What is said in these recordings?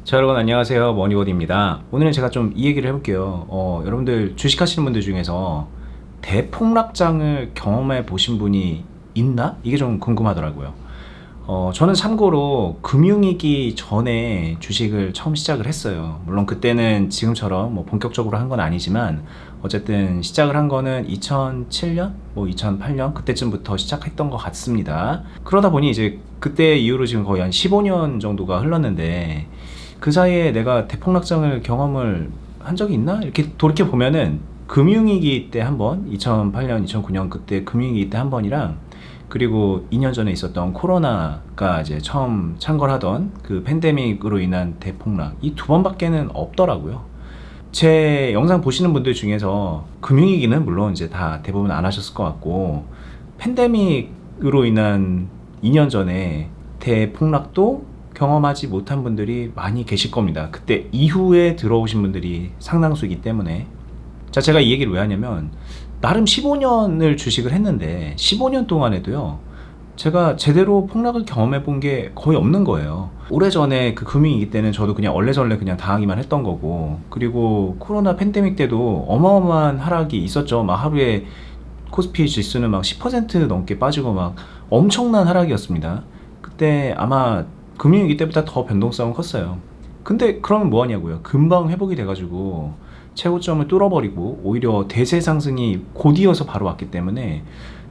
자, 여러분 안녕하세요. 머니버디입니다. 오늘은 제가 좀 이 얘기를 해볼게요. 여러분들 주식하시는 분들 중에서 대폭락장을 경험해 보신 분이 있나? 이게 좀 궁금하더라고요. 저는 참고로 금융위기 전에 주식을 처음 시작을 했어요. 물론 그때는 지금처럼 뭐 본격적으로 한 건 아니지만 어쨌든 시작을 한 거는 2007년, 뭐 2008년 그때쯤부터 시작했던 것 같습니다. 그러다 보니 이제 그때 이후로 지금 거의 한 15년 정도가 흘렀는데 그 사이에 내가 대폭락장을 경험을 한 적이 있나? 이렇게 돌이켜 보면은 금융위기 때 한 번, 2008년, 2009년 그때 금융위기 때 한 번이랑 그리고 2년 전에 있었던 코로나가 이제 처음 창궐하던 그 팬데믹으로 인한 대폭락 이 두 번밖에는 없더라고요. 제 영상 보시는 분들 중에서 금융위기는 물론 이제 다 대부분 안 하셨을 것 같고 팬데믹으로 인한 2년 전에 대폭락도 경험하지 못한 분들이 많이 계실 겁니다. 그때 이후에 들어오신 분들이 상당수이기 때문에. 자, 제가 이 얘기를 왜 하냐면 나름 15년을 주식을 했는데 15년 동안에도요 제가 제대로 폭락을 경험해 본 게 거의 없는 거예요. 오래전에 그 금융위기 때는 저도 그냥 얼레절레 그냥 당하기만 했던 거고, 그리고 코로나 팬데믹 때도 어마어마한 하락이 있었죠. 막 하루에 코스피 지수는 막 10% 넘게 빠지고 막 엄청난 하락이었습니다. 그때 아마 금융위기 때보다 더 변동성은 컸어요. 근데 그러면 뭐 하냐고요. 금방 회복이 돼가지고 최고점을 뚫어버리고 오히려 대세 상승이 곧이어서 바로 왔기 때문에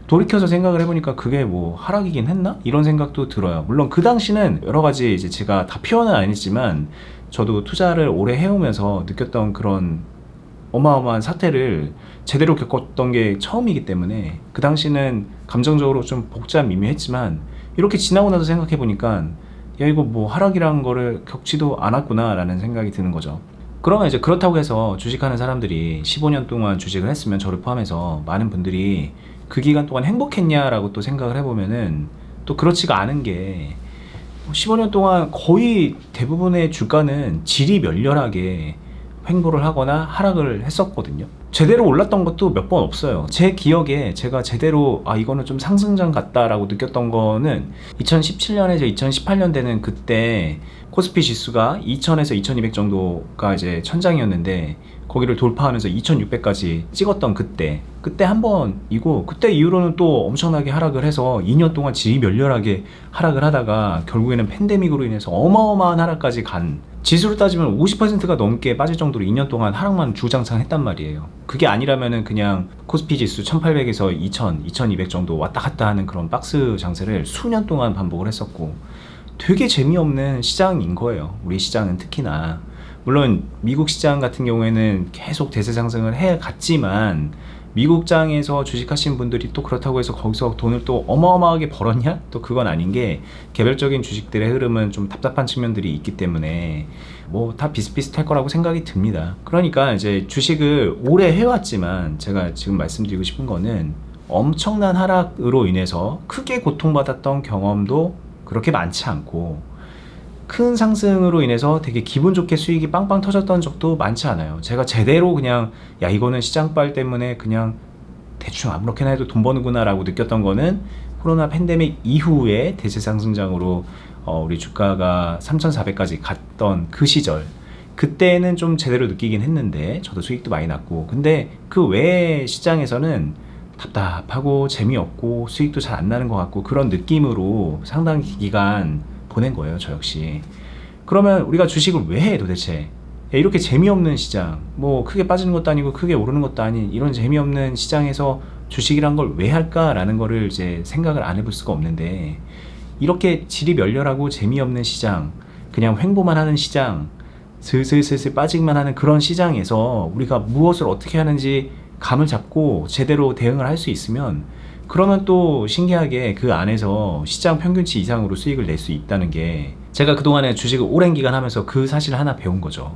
돌이켜서 생각을 해보니까 그게 뭐 하락이긴 했나? 이런 생각도 들어요. 물론 그 당시는 여러 가지 이제 제가 다 표현은 아니지만 저도 투자를 오래 해오면서 느꼈던 그런 어마어마한 사태를 제대로 겪었던 게 처음이기 때문에 그 당시는 감정적으로 좀 복잡미미했지만 이렇게 지나고 나서 생각해보니까 야, 이거 뭐 하락이라는 거를 겪지도 않았구나 라는 생각이 드는 거죠. 그러면 이제 그렇다고 해서 주식하는 사람들이 15년 동안 주식을 했으면 저를 포함해서 많은 분들이 그 기간 동안 행복했냐라고 또 생각을 해보면은 또 그렇지가 않은 게 15년 동안 거의 대부분의 주가는 질이 멸렬하게 횡보를 하거나 하락을 했었거든요. 제대로 올랐던 것도 몇 번 없어요. 제 기억에 제가 제대로 이거는 좀 상승장 같다라고 느꼈던 거는 2017년에서 2018년 되는 그때 코스피 지수가 2000에서 2200 정도가 이제 천장이었는데 거기를 돌파하면서 2600까지 찍었던 그때 한 번이고, 그때 이후로는 또 엄청나게 하락을 해서 2년 동안 질이 멸렬하게 하락을 하다가 결국에는 팬데믹으로 인해서 어마어마한 하락까지 간, 지수로 따지면 50%가 넘게 빠질 정도로 2년 동안 하락만 주장창 했단 말이에요. 그게 아니라면은 그냥 코스피 지수 1800에서 2000, 2200 정도 왔다 갔다 하는 그런 박스 장세를 수년 동안 반복을 했었고 되게 재미없는 시장인 거예요. 우리 시장은 특히나. 물론 미국 시장 같은 경우에는 계속 대세 상승을 해 갔지만 미국장에서 주식하신 분들이 또 그렇다고 해서 거기서 돈을 또 어마어마하게 벌었냐? 또 그건 아닌 게 개별적인 주식들의 흐름은 좀 답답한 측면들이 있기 때문에 뭐 다 비슷비슷할 거라고 생각이 듭니다. 그러니까 이제 주식을 오래 해왔지만 제가 지금 말씀드리고 싶은 거는 엄청난 하락으로 인해서 크게 고통받았던 경험도 그렇게 많지 않고 큰 상승으로 인해서 되게 기분 좋게 수익이 빵빵 터졌던 적도 많지 않아요. 제가 제대로 그냥 야 이거는 시장빨 때문에 그냥 대충 아무렇게나 해도 돈 버는구나 라고 느꼈던 거는 코로나 팬데믹 이후에 대세 상승장으로 우리 주가가 3,400까지 갔던 그 시절, 그때는 좀 제대로 느끼긴 했는데 저도 수익도 많이 났고, 근데 그 외의 시장에서는 답답하고 재미없고 수익도 잘 안 나는 것 같고 그런 느낌으로 상당 기간 보낸 거예요, 저 역시. 그러면 우리가 주식을 왜 해 도대체? 이렇게 재미없는 시장, 뭐 크게 빠지는 것도 아니고 크게 오르는 것도 아닌 이런 재미없는 시장에서 주식이란 걸 왜 할까라는 거를 이제 생각을 안 해볼 수가 없는데, 이렇게 질이 멸렬하고 재미없는 시장, 그냥 횡보만 하는 시장, 슬슬슬슬 빠지기만 하는 그런 시장에서 우리가 무엇을 어떻게 하는지 감을 잡고 제대로 대응을 할 수 있으면, 그러면 또 신기하게 그 안에서 시장 평균치 이상으로 수익을 낼 수 있다는 게, 제가 그동안에 주식을 오랜 기간 하면서 그 사실을 하나 배운 거죠.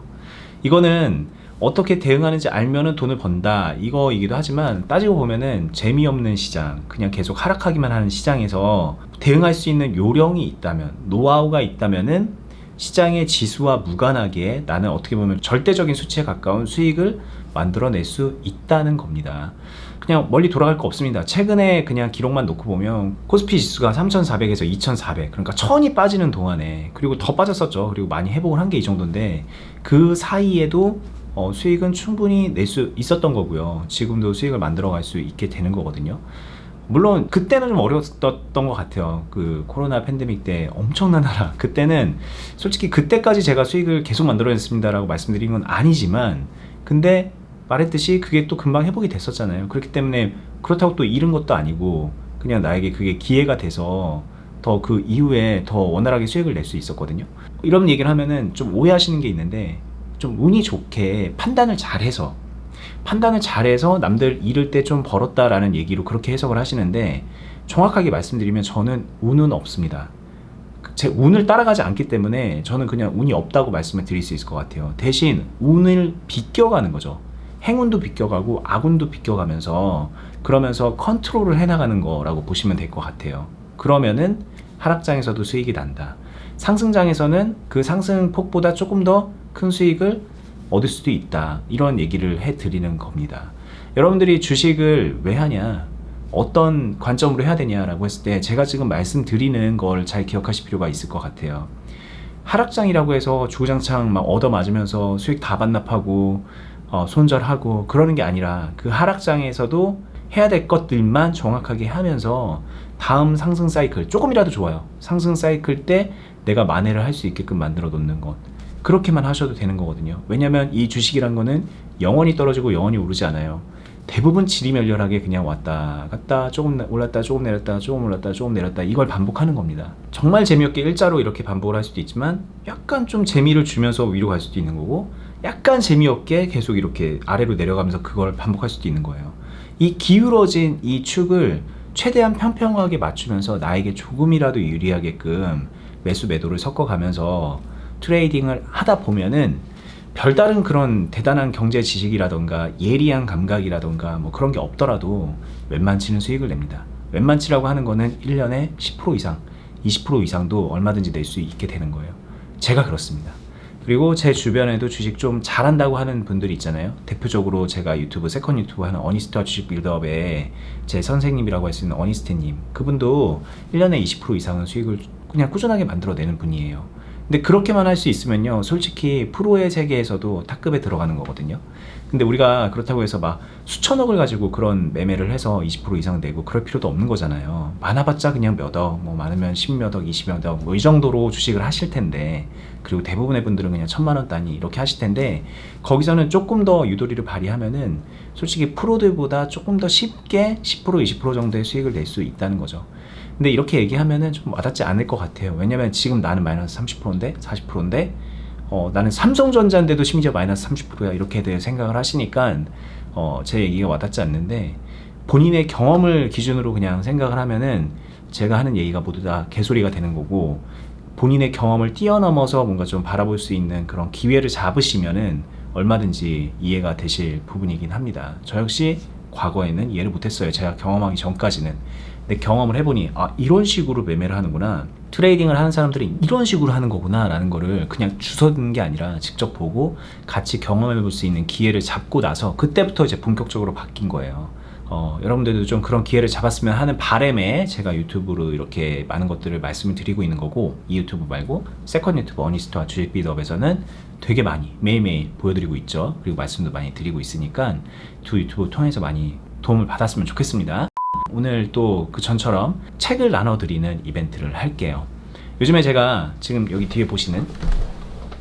이거는 어떻게 대응하는지 알면은 돈을 번다 이거이기도 하지만, 따지고 보면은 재미없는 시장, 그냥 계속 하락하기만 하는 시장에서 대응할 수 있는 요령이 있다면, 노하우가 있다면은 시장의 지수와 무관하게 나는 어떻게 보면 절대적인 수치에 가까운 수익을 만들어낼 수 있다는 겁니다. 그냥 멀리 돌아갈 거 없습니다. 최근에 그냥 기록만 놓고 보면 코스피 지수가 3,400에서 2,400, 그러니까 1,000이 빠지는 동안에, 그리고 더 빠졌었죠. 그리고 많이 회복을 한 게 이 정도인데 그 사이에도 수익은 충분히 낼 수 있었던 거고요. 지금도 수익을 만들어 갈 수 있게 되는 거거든요. 물론 그때는 좀 어려웠던 것 같아요. 그 코로나 팬데믹 때 엄청난 하락. 그때는 솔직히 그때까지 제가 수익을 계속 만들어냈습니다라고 말씀드린 건 아니지만, 근데 말했듯이 그게 또 금방 회복이 됐었잖아요. 그렇기 때문에 그렇다고 또 잃은 것도 아니고 그냥 나에게 그게 기회가 돼서 더 그 이후에 더 원활하게 수익을 낼 수 있었거든요. 이런 얘기를 하면은 좀 오해하시는 게 있는데, 좀 운이 좋게 판단을 잘해서 남들 잃을 때 좀 벌었다라는 얘기로 그렇게 해석을 하시는데, 정확하게 말씀드리면 저는 운은 없습니다. 제 운을 따라가지 않기 때문에 저는 그냥 운이 없다고 말씀을 드릴 수 있을 것 같아요. 대신 운을 비껴가는 거죠. 행운도 비껴가고 악운도 비껴가면서, 그러면서 컨트롤을 해나가는 거라고 보시면 될 것 같아요. 그러면은 하락장에서도 수익이 난다. 상승장에서는 그 상승폭보다 조금 더 큰 수익을 얻을 수도 있다. 이런 얘기를 해드리는 겁니다. 여러분들이 주식을 왜 하냐, 어떤 관점으로 해야 되냐라고 했을 때 제가 지금 말씀드리는 걸 잘 기억하실 필요가 있을 것 같아요. 하락장이라고 해서 주구장창 막 얻어맞으면서 수익 다 반납하고 손절하고 그러는 게 아니라, 그 하락장에서도 해야 될 것들만 정확하게 하면서 다음 상승 사이클, 조금이라도 좋아요, 상승 사이클 때 내가 만회를 할 수 있게끔 만들어 놓는 것, 그렇게만 하셔도 되는 거거든요. 왜냐면 이 주식이란 거는 영원히 떨어지고 영원히 오르지 않아요. 대부분 지리멸렬하게 그냥 왔다 갔다, 조금 올랐다 조금 내렸다, 조금 올랐다 조금 내렸다, 이걸 반복하는 겁니다. 정말 재미없게 일자로 이렇게 반복을 할 수도 있지만, 약간 좀 재미를 주면서 위로 갈 수도 있는 거고, 약간 재미없게 계속 이렇게 아래로 내려가면서 그걸 반복할 수도 있는 거예요. 이 기울어진 이 축을 최대한 평평하게 맞추면서 나에게 조금이라도 유리하게끔 매수 매도를 섞어가면서 트레이딩을 하다 보면은 별다른 그런 대단한 경제 지식이라던가 예리한 감각이라던가 뭐 그런 게 없더라도 웬만치는 수익을 냅니다. 웬만치라고 하는 거는 1년에 10% 이상, 20% 이상도 얼마든지 낼 수 있게 되는 거예요. 제가 그렇습니다. 그리고 제 주변에도 주식 좀 잘한다고 하는 분들이 있잖아요. 대표적으로 제가 유튜브, 세컨 유튜브 하는 어니스트와 주식 빌드업의 제 선생님이라고 할 수 있는 어니스트님, 그분도 1년에 20% 이상은 수익을 그냥 꾸준하게 만들어내는 분이에요. 근데 그렇게만 할 수 있으면요, 솔직히 프로의 세계에서도 탑급에 들어가는 거거든요. 근데 우리가 그렇다고 해서 막 수천억을 가지고 그런 매매를 해서 20% 이상 내고 그럴 필요도 없는 거잖아요. 많아봤자 그냥 몇 억, 뭐 많으면 10몇 억, 20몇 억, 뭐 이 정도로 주식을 하실 텐데, 그리고 대부분의 분들은 그냥 1,000만 원 단위 이렇게 하실 텐데, 거기서는 조금 더 유도리를 발휘하면은 솔직히 프로들보다 조금 더 쉽게 10% 20% 정도의 수익을 낼 수 있다는 거죠. 근데 이렇게 얘기하면은 좀 와닿지 않을 것 같아요. 왜냐면 지금 나는 마이너스 30%인데 40%인데 나는 삼성전자인데도 심지어 마이너스 30%야 이렇게 될 생각을 하시니까 제 얘기가 와닿지 않는데, 본인의 경험을 기준으로 그냥 생각을 하면은 제가 하는 얘기가 모두 다 개소리가 되는 거고, 본인의 경험을 뛰어넘어서 뭔가 좀 바라볼 수 있는 그런 기회를 잡으시면은 얼마든지 이해가 되실 부분이긴 합니다. 저 역시 과거에는 이해를 못했어요. 제가 경험하기 전까지는. 근데 경험을 해보니 이런 식으로 매매를 하는구나, 트레이딩을 하는 사람들이 이런 식으로 하는 거구나 라는 거를 그냥 주워 듣는 게 아니라 직접 보고 같이 경험해 볼 수 있는 기회를 잡고 나서 그때부터 이제 본격적으로 바뀐 거예요. 여러분들도 좀 그런 기회를 잡았으면 하는 바람에 제가 유튜브로 이렇게 많은 것들을 말씀을 드리고 있는 거고, 이 유튜브 말고 세컨 유튜브 어니스트와 주식 빌드업에서는 되게 많이 매일매일 보여드리고 있죠. 그리고 말씀도 많이 드리고 있으니까 두 유튜브 통해서 많이 도움을 받았으면 좋겠습니다. 오늘 또 그 전처럼 책을 나눠드리는 이벤트를 할게요. 요즘에 제가 지금 여기 뒤에 보시는,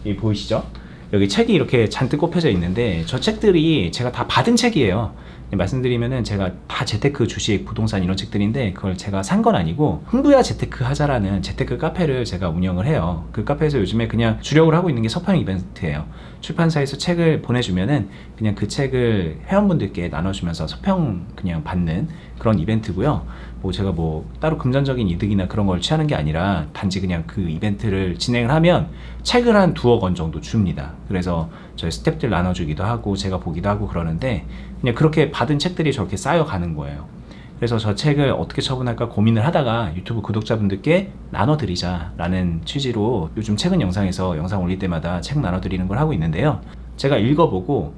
여기 보이시죠? 여기 책이 이렇게 잔뜩 꼽혀져 있는데, 저 책들이 제가 다 받은 책이에요. 말씀드리면은 제가 다 재테크, 주식, 부동산 이런 책들인데, 그걸 제가 산 건 아니고 흥부야 재테크 하자라는 재테크 카페를 제가 운영을 해요. 그 카페에서 요즘에 그냥 주력을 하고 있는 게 서평 이벤트예요. 출판사에서 책을 보내주면은 그냥 그 책을 회원분들께 나눠주면서 서평 그냥 받는 그런 이벤트고요. 뭐 제가 뭐 따로 금전적인 이득이나 그런 걸 취하는 게 아니라 단지 그냥 그 이벤트를 진행을 하면 책을 한 2억 원 정도 줍니다. 그래서 저희 스태프들 나눠주기도 하고 제가 보기도 하고 그러는데, 그냥 그렇게 받은 책들이 저렇게 쌓여가는 거예요. 그래서 저 책을 어떻게 처분할까 고민을 하다가 유튜브 구독자분들께 나눠드리자라는 취지로 요즘 최근 영상에서 영상 올릴 때마다 책 나눠드리는 걸 하고 있는데요. 제가 읽어보고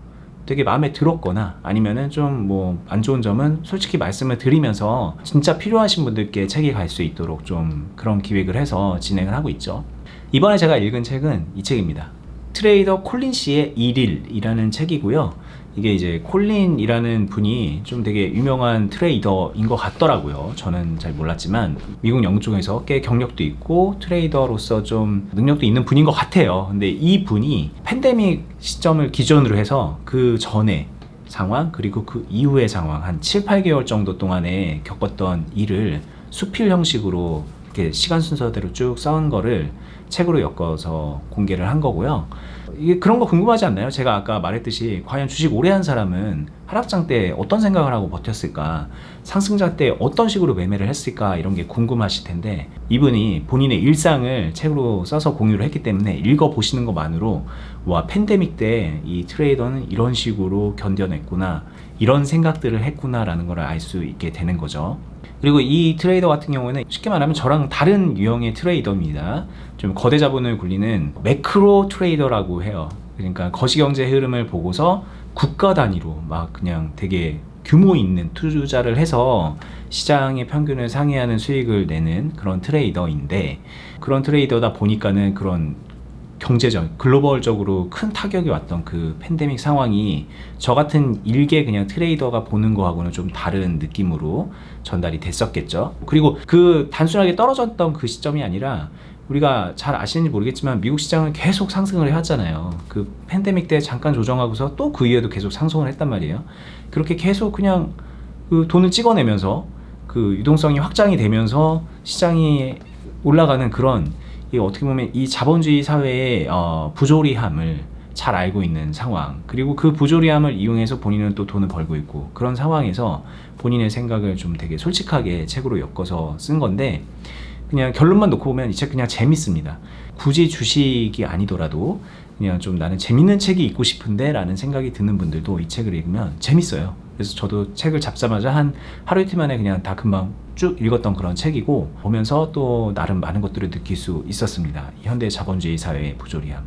되게 마음에 들었거나 아니면은 좀 뭐 안 좋은 점은 솔직히 말씀을 드리면서 진짜 필요하신 분들께 책이 갈 수 있도록 좀 그런 기획을 해서 진행을 하고 있죠. 이번에 제가 읽은 책은 이 책입니다. 트레이더 콜린 씨의 일일이라는 책이고요. 이게 이제 콜린이라는 분이 좀 되게 유명한 트레이더인 것 같더라고요. 저는 잘 몰랐지만 미국 영국에서 꽤 경력도 있고 트레이더로서 좀 능력도 있는 분인 것 같아요. 근데 이 분이 팬데믹 시점을 기준으로 해서 그 전에 상황 그리고 그 이후의 상황 한 7, 8개월 정도 동안에 겪었던 일을 수필 형식으로 이렇게 시간 순서대로 쭉 써온 거를 책으로 엮어서 공개를 한 거고요. 이게 그런 거 궁금하지 않나요? 제가 아까 말했듯이 과연 주식 오래 한 사람은 하락장 때 어떤 생각을 하고 버텼을까? 상승장 때 어떤 식으로 매매를 했을까? 이런 게 궁금하실 텐데 이분이 본인의 일상을 책으로 써서 공유를 했기 때문에 읽어보시는 것만으로 와, 팬데믹 때 이 트레이더는 이런 식으로 견뎌냈구나, 이런 생각들을 했구나 라는 걸 알 수 있게 되는 거죠. 그리고 이 트레이더 같은 경우에는 쉽게 말하면 저랑 다른 유형의 트레이더입니다. 좀 거대 자본을 굴리는 매크로 트레이더라고 해요. 그러니까 거시경제 흐름을 보고서 국가 단위로 막 그냥 되게 규모 있는 투자를 해서 시장의 평균을 상회하는 수익을 내는 그런 트레이더인데, 그런 트레이더다 보니까는 그런 경제적, 글로벌적으로 큰 타격이 왔던 그 팬데믹 상황이 저 같은 일개 그냥 트레이더가 보는 거하고는 좀 다른 느낌으로 전달이 됐었겠죠. 그리고 그 단순하게 떨어졌던 그 시점이 아니라 우리가 잘 아시는지 모르겠지만 미국 시장은 계속 상승을 해왔잖아요. 그 팬데믹 때 잠깐 조정하고서 또 그 이후에도 계속 상승을 했단 말이에요. 그렇게 계속 그냥 그 돈을 찍어내면서 그 유동성이 확장이 되면서 시장이 올라가는 그런, 이 어떻게 보면 이 자본주의 사회의 부조리함을 잘 알고 있는 상황, 그리고 그 부조리함을 이용해서 본인은 또 돈을 벌고 있고, 그런 상황에서 본인의 생각을 좀 되게 솔직하게 책으로 엮어서 쓴 건데, 그냥 결론만 놓고 보면 이 책 그냥 재밌습니다. 굳이 주식이 아니더라도 그냥 좀 나는 재밌는 책이 읽고 싶은데 라는 생각이 드는 분들도 이 책을 읽으면 재밌어요. 그래서 저도 책을 잡자마자 한 하루 이틀 만에 그냥 다 금방 쭉 읽었던 그런 책이고, 보면서 또 나름 많은 것들을 느낄 수 있었습니다. 현대 자본주의 사회의 부조리함,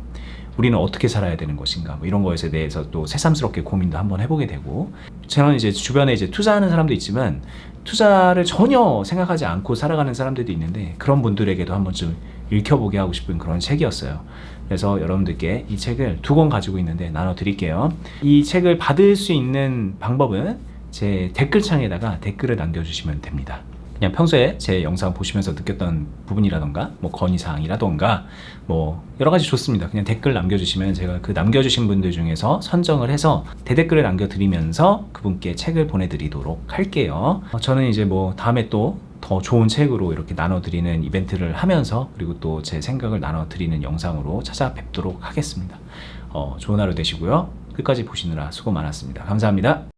우리는 어떻게 살아야 되는 것인가, 뭐 이런 것에 대해서 또 새삼스럽게 고민도 한번 해보게 되고, 저는 이제 주변에 이제 투자하는 사람도 있지만 투자를 전혀 생각하지 않고 살아가는 사람들도 있는데, 그런 분들에게도 한 번쯤 읽혀보게 하고 싶은 그런 책이었어요. 그래서 여러분들께 이 책을 2권 가지고 있는데 나눠드릴게요. 이 책을 받을 수 있는 방법은 제 댓글창에다가 댓글을 남겨주시면 됩니다. 그냥 평소에 제 영상 보시면서 느꼈던 부분이라던가 뭐 건의사항이라던가 뭐 여러가지 좋습니다. 그냥 댓글 남겨주시면 제가 그 남겨주신 분들 중에서 선정을 해서 대댓글을 남겨드리면서 그분께 책을 보내드리도록 할게요. 저는 이제 뭐 다음에 또 더 좋은 책으로 이렇게 나눠드리는 이벤트를 하면서, 그리고 또 제 생각을 나눠드리는 영상으로 찾아뵙도록 하겠습니다. 좋은 하루 되시고요. 끝까지 보시느라 수고 많았습니다. 감사합니다.